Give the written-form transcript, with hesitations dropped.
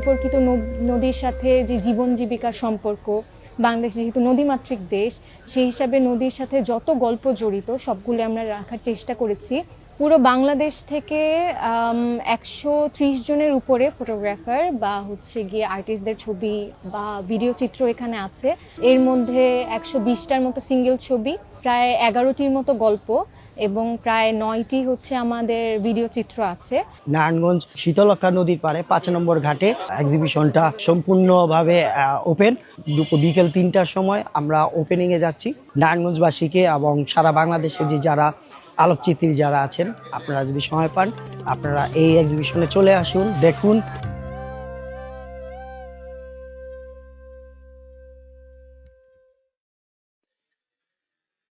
সম্পর্কিত নদীর সাথে যে জীবন জীবিকার সম্পর্ক, বাংলাদেশ যেহেতু নদীমাতৃক দেশ, সেই হিসাবে নদীর সাথে যত গল্প জড়িত সবগুলো আমরা রাখার চেষ্টা করেছি। পুরো বাংলাদেশ থেকে 130 জনের উপরে ফটোগ্রাফার বা গিয়ে আর্টিস্টদের ছবি বা ভিডিও চিত্র এখানে আছে। এর মধ্যে 120টার মতো সিঙ্গেল ছবি, প্রায় 11টির মতো গল্প এবং প্রায় 9টি আমাদের ভিডিও চিত্র আছে। নারায়ণগঞ্জ শীতলক্ষ্যা নদীর পাড়ে 5 নম্বর ঘাটে এক্সিবিশনটা সম্পূর্ণভাবে ওপেন। বিকেল 3টার সময় আমরা ওপেনিংয়ে যাচ্ছি। নারায়ণগঞ্জবাসীকে এবং সারা বাংলাদেশে যারা আলোকচিত্রী যারা আছেন, আপনারা যদি সময় পান আপনারা এই এক্সিবিশনে চলে আসুন, দেখুন।